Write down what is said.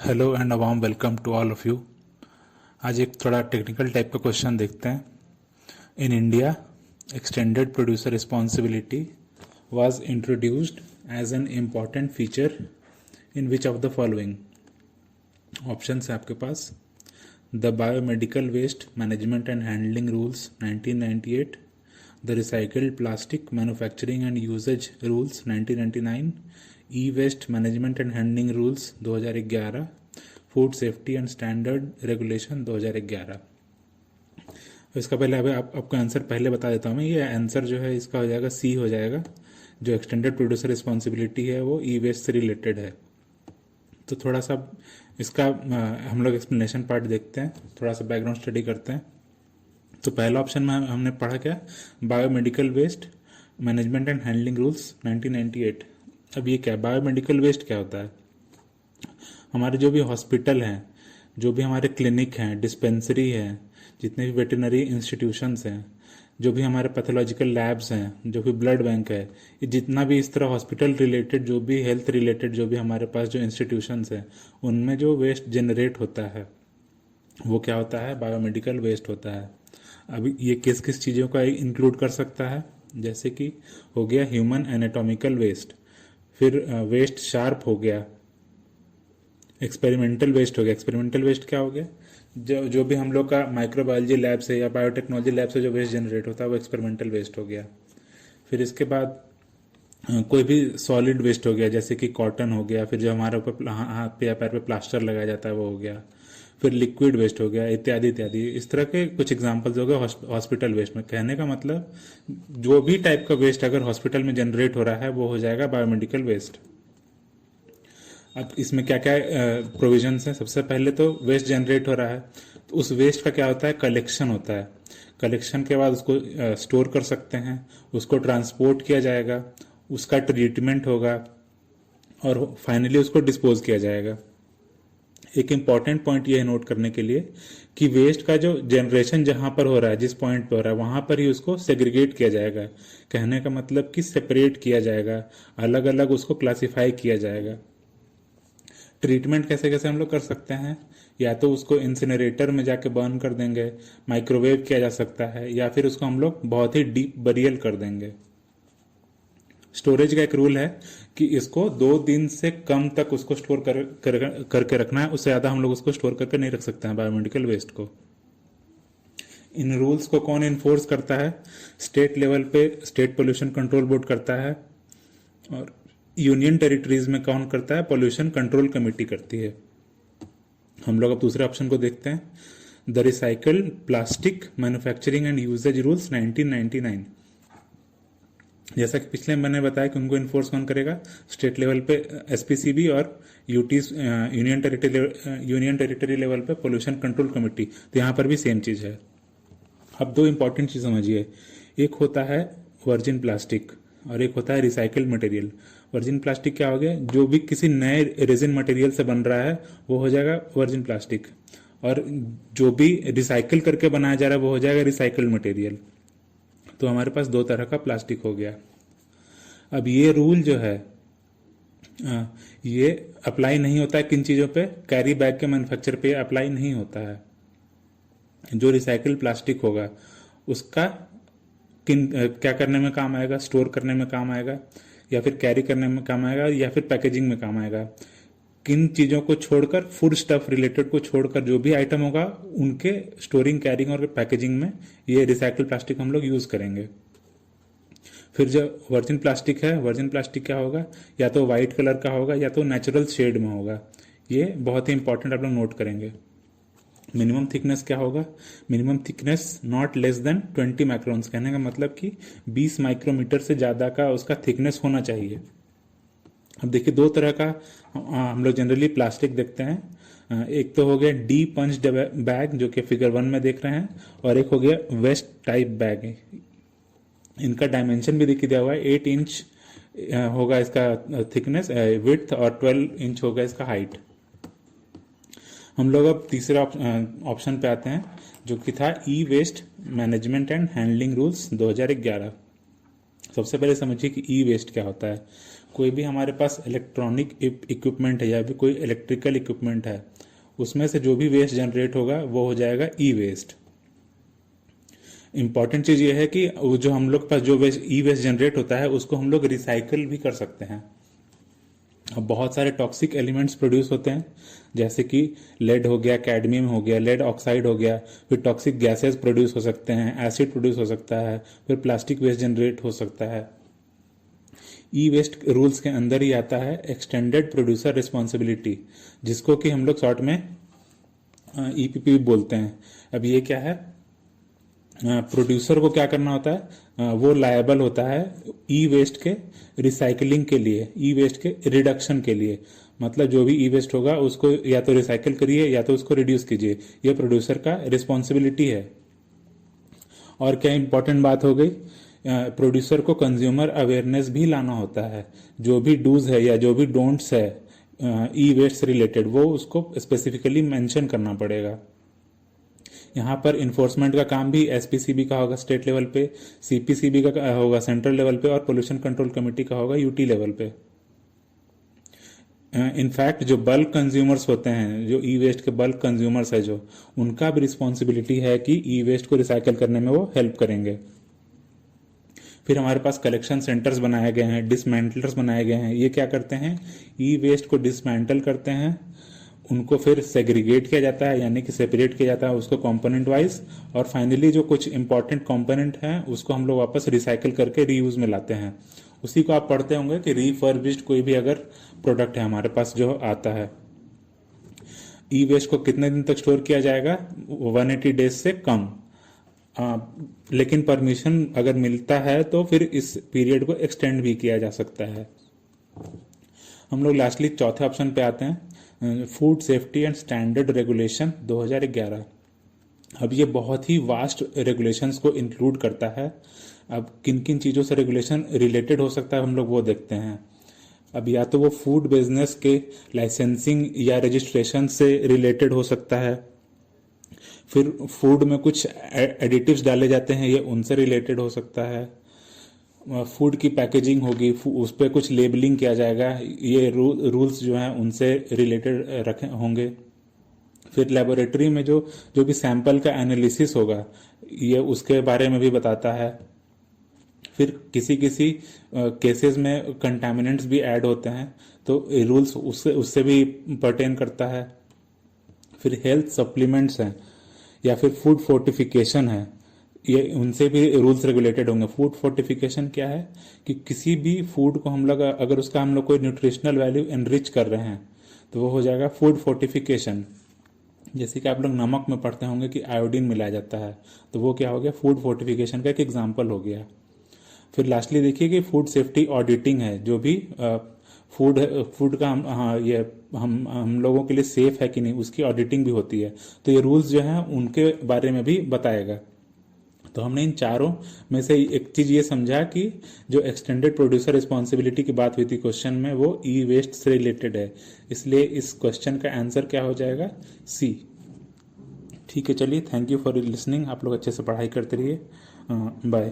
Hello and a warm welcome to all of you. आज एक थोड़ा टेक्निकल टाइप का क्वेश्चन देखते हैं। In India extended producer responsibility was introduced as an important feature in which of the following. Option है आपके पास: the biomedical waste management and handling rules 1998, the recycled plastic manufacturing and usage rules 1999, E waste management and handling rules 2011, food safety and standard regulation 2011। इसका पहले आपका answer पहले बता देता हूँ मैं। ये आंसर जो है इसका हो जाएगा सी हो जाएगा। जो एक्सटेंडेड प्रोड्यूसर रिस्पॉन्सिबिलिटी है वो ई वेस्ट से रिलेटेड है। तो थोड़ा सा इसका हम लोग एक्सप्लेनेशन पार्ट देखते हैं, थोड़ा सा बैकग्राउंड स्टडी करते हैं। तो पहला ऑप्शन में हमने पढ़ा क्या, biomedical waste management and handling rules 1998। अब ये क्या, बायोमेडिकल वेस्ट क्या होता है? हमारे जो भी हॉस्पिटल हैं, जो भी हमारे क्लिनिक हैं, डिस्पेंसरी हैं, जितने भी वेटरनरी इंस्टीट्यूशंस हैं, जो भी हमारे पैथोलॉजिकल लैब्स हैं, जो भी ब्लड बैंक है, ये जितना भी इस तरह हॉस्पिटल रिलेटेड, जो भी हेल्थ रिलेटेड जो भी हमारे पास जो इंस्टीट्यूशंस हैं, उनमें जो वेस्ट जनरेट होता है वो क्या होता है, बायोमेडिकल वेस्ट होता है। अभी ये किस किस चीज़ों का इंक्लूड कर सकता है, जैसे कि हो गया ह्यूमन एनाटॉमिकल वेस्ट, फिर वेस्ट शार्प हो गया, एक्सपेरिमेंटल वेस्ट हो गया। एक्सपेरिमेंटल वेस्ट क्या हो गया, जो भी हम लोग का माइक्रोबायोलॉजी लैब से या बायोटेक्नोलॉजी लैब से जो वेस्ट जनरेट होता है वो एक्सपेरिमेंटल वेस्ट हो गया। फिर इसके बाद कोई भी सॉलिड वेस्ट हो गया, जैसे कि कॉटन हो गया, फिर जो हमारे ऊपर हाथ पे या पैर पे प्लास्टर लगाया जाता है वो हो गया, फिर लिक्विड वेस्ट हो गया, इत्यादि इत्यादि। इस तरह के कुछ एग्जांपल्स हो गए हॉस्पिटल वेस्ट में। कहने का मतलब जो भी टाइप का वेस्ट अगर हॉस्पिटल में जनरेट हो रहा है वो हो जाएगा बायोमेडिकल वेस्ट। अब इसमें क्या क्या प्रोविजंस हैं। सबसे पहले तो वेस्ट जनरेट हो रहा है तो उस वेस्ट का क्या होता है, कलेक्शन होता है। कलेक्शन के बाद उसको स्टोर कर सकते हैं, उसको ट्रांसपोर्ट किया जाएगा, उसका ट्रीटमेंट होगा और फाइनली उसको डिस्पोज किया जाएगा। एक इम्पॉर्टेंट पॉइंट ये है नोट करने के लिए कि वेस्ट का जो जनरेशन जहां पर हो रहा है, जिस पॉइंट पर हो रहा है, वहां पर ही उसको सेग्रीगेट किया जाएगा। कहने का मतलब कि सेपरेट किया जाएगा, अलग अलग उसको क्लासिफाई किया जाएगा। ट्रीटमेंट कैसे कैसे हम लोग कर सकते हैं, या तो उसको इंसिनरेटर में जाके बर्न कर देंगे, माइक्रोवेव किया जा सकता है, या फिर उसको हम लोग बहुत ही डीप बरियल कर देंगे। स्टोरेज का एक रूल है कि इसको 2 दिन से कम तक उसको स्टोर करके रखना है, उससे ज़्यादा हम लोग उसको स्टोर करके नहीं रख सकते हैं बायोमेडिकल वेस्ट को। इन रूल्स को कौन इन्फोर्स करता है? स्टेट लेवल पे स्टेट पोल्यूशन कंट्रोल बोर्ड करता है, और यूनियन टेरिटरीज में कौन करता है? पोल्यूशन कंट्रोल कमेटी करती है। हम लोग अब दूसरे ऑप्शन को देखते हैं, the recycled plastic manufacturing and usage rules 1999। जैसा कि पिछले मैंने बताया कि उनको इन्फोर्स कौन करेगा, स्टेट लेवल पे एसपीसीबी और यूटी यूनियन टेरिटरी लेवल पे पोल्यूशन कंट्रोल कमेटी। तो यहाँ पर भी सेम चीज़ है। अब दो इंपॉर्टेंट चीज़ समझिए, एक होता है वर्जिन प्लास्टिक और एक होता है रिसाइकल्ड मटेरियल। वर्जिन प्लास्टिक क्या हो गया, जो भी किसी नए रेजिन मटेरियल से बन रहा है वो हो जाएगा वर्जिन प्लास्टिक, और जो भी रिसाइकल करके बनाया जा रहा है वो हो जाएगा रिसाइकल्ड मटेरियल। तो हमारे पास दो तरह का प्लास्टिक हो गया। अब ये रूल जो है ये अप्लाई नहीं होता है किन चीज़ों पे, कैरी बैग के मैन्युफैक्चर पे अप्लाई नहीं होता है। जो रिसाइकल प्लास्टिक होगा उसका किन क्या करने में काम आएगा, स्टोर करने में काम आएगा, या फिर कैरी करने में काम आएगा, या फिर पैकेजिंग में काम आएगा। किन चीज़ों को छोड़कर, फूड स्टफ रिलेटेड को छोड़कर जो भी आइटम होगा उनके स्टोरिंग, कैरिंग और पैकेजिंग में ये रिसाइकल प्लास्टिक हम लोग यूज़ करेंगे। फिर जो वर्जिन प्लास्टिक है, वर्जिन प्लास्टिक क्या होगा, या तो वाइट कलर का होगा या तो नेचुरल शेड में होगा। ये बहुत ही इंपॉर्टेंट आप लोग नोट करेंगे। मिनिमम थिकनेस क्या होगा, minimum thickness not less than 20 microns. कहने का मतलब कि 20 माइक्रोमीटर से ज़्यादा का उसका थिकनेस होना चाहिए। अब देखिए दो तरह का हम लोग जनरली प्लास्टिक देखते हैं। एक तो हो गया डी पंच बैग जो कि फिगर 1 में देख रहे हैं, और एक हो गया वेस्ट टाइप बैग। इनका डायमेंशन भी दिख दिया हुआ है, 8 इंच होगा इसका थिकनेस विड्थ, और 12 इंच होगा इसका हाइट। हम लोग अब तीसरे ऑप्शन पे आते हैं जो कि था E waste management and handling rules 2011। सबसे पहले समझिए कि ई वेस्ट क्या होता है। कोई भी हमारे पास इलेक्ट्रॉनिक इक्विपमेंट है या भी कोई इलेक्ट्रिकल इक्विपमेंट है, उसमें से जो भी वेस्ट जनरेट होगा वो हो जाएगा ई वेस्ट। इंपॉर्टेंट चीज ये है कि वो जो हम लोग के पास जो वेस्ट ई वेस्ट जनरेट होता है उसको हम लोग रिसाइकल भी कर सकते हैं। अब बहुत सारे टॉक्सिक एलिमेंट्स प्रोड्यूस होते हैं, जैसे कि लेड हो गया, कैडमियम हो गया, लेड ऑक्साइड हो गया, फिर टॉक्सिक गैसेस प्रोड्यूस हो सकते हैं, एसिड प्रोड्यूस हो सकता है, फिर प्लास्टिक वेस्ट जनरेट हो सकता है। ई वेस्ट रूल्स के अंदर ही आता है एक्सटेंडेड प्रोड्यूसर रिस्पॉन्सिबिलिटी, जिसको कि हम लोग शॉर्ट में ईपीपी बोलते हैं। अब ये क्या है, प्रोड्यूसर को क्या करना होता है, वो लायबल होता है ई वेस्ट के रिसाइकलिंग के लिए, ई वेस्ट के रिडक्शन के लिए। मतलब जो भी ई वेस्ट होगा उसको या तो रिसाइकल करिए या तो उसको रिड्यूस कीजिए, ये प्रोड्यूसर का रिस्पॉन्सिबिलिटी है। और क्या इंपॉर्टेंट बात हो गई, प्रोड्यूसर को कंज्यूमर अवेयरनेस भी लाना होता है। जो भी डूज है या जो भी डोंट्स है ई वेस्ट से रिलेटेड, वो उसको स्पेसिफिकली मेंशन करना पड़ेगा। यहाँ पर इन्फोर्समेंट का काम भी एसपीसीबी का होगा स्टेट लेवल पे, सीपीसीबी का होगा सेंट्रल लेवल पे, और पोल्यूशन कंट्रोल कमेटी का होगा यूटी लेवल पे। इनफैक्ट जो बल्क कंज्यूमर्स होते हैं, जो ई वेस्ट के बल्क कंज्यूमर्स है, जो उनका भी रिस्पॉन्सिबिलिटी है कि ई वेस्ट को रिसाइकल करने में वो हेल्प करेंगे। फिर हमारे पास कलेक्शन सेंटर्स बनाए गए हैं, डिसमेंटलर्स बनाए गए हैं। ये क्या करते हैं, ई वेस्ट को डिसमेंटल करते हैं, उनको फिर सेग्रीगेट किया जाता है, यानी कि सेपरेट किया जाता है उसको कंपोनेंट वाइज, और फाइनली जो कुछ इंपॉर्टेंट कंपोनेंट हैं उसको हम लोग वापस रिसाइकल करके रीयूज में लाते हैं। उसी को आप पढ़ते होंगे कि रिफर्बिश्ड कोई भी अगर प्रोडक्ट है हमारे पास जो आता है, ई वेस्ट को कितने दिन तक स्टोर किया जाएगा, 180 डेज से कम। लेकिन परमिशन अगर मिलता है तो फिर इस पीरियड को एक्सटेंड भी किया जा सकता है। हम लोग लास्टली चौथे ऑप्शन पे आते हैं, food safety and standard regulation 2011। अब ये बहुत ही वास्ट रेगुलेशंस को इंक्लूड करता है। अब किन किन चीज़ों से रेगुलेशन रिलेटेड हो सकता है हम लोग वो देखते हैं। अब या तो वो फूड बिजनेस के लाइसेंसिंग या रजिस्ट्रेशन से रिलेटेड हो सकता है, फिर फूड में कुछ एडिटिव्स डाले जाते हैं, ये उनसे रिलेटेड हो सकता है। फूड की पैकेजिंग होगी, उस पर कुछ लेबलिंग किया जाएगा, ये रूल्स जो हैं उनसे रिलेटेड रखे होंगे। फिर लेबोरेटरी में जो जो भी सैंपल का एनालिसिस होगा, ये उसके बारे में भी बताता है। फिर किसी किसी केसेस में कंटामिनेंट्स भी ऐड होते हैं, तो रूल्स उससे उससे भी पर्टेन करता है। फिर हेल्थ सप्लीमेंट्स हैं या फिर फूड फोर्टिफिकेशन है, ये उनसे भी रूल्स रेगुलेटेड होंगे। फूड फोर्टिफिकेशन क्या है कि किसी भी फूड को हम लोग अगर उसका हम लोग कोई न्यूट्रिशनल वैल्यू एनरिच कर रहे हैं तो वो हो जाएगा फूड फोर्टिफिकेशन। जैसे कि आप लोग नमक में पढ़ते होंगे कि आयोडीन मिलाया जाता है, तो वो क्या हो गया, फूड फोर्टिफिकेशन का एक एग्जाम्पल हो गया। फिर लास्टली देखिए कि फूड सेफ्टी ऑडिटिंग है, जो भी फूड का हम लोगों के लिए सेफ है कि नहीं उसकी ऑडिटिंग भी होती है। तो ये रूल्स जो हैं उनके बारे में भी बताएगा। तो हमने इन चारों में से एक चीज ये समझा कि जो एक्सटेंडेड प्रोड्यूसर रिस्पॉन्सिबिलिटी की बात हुई थी क्वेश्चन में, वो ई वेस्ट से रिलेटेड है, इसलिए इस क्वेश्चन का आंसर क्या हो जाएगा, सी। ठीक है, चलिए, थैंक यू फॉर लिसनिंग। आप लोग अच्छे से पढ़ाई करते रहिए, बाय।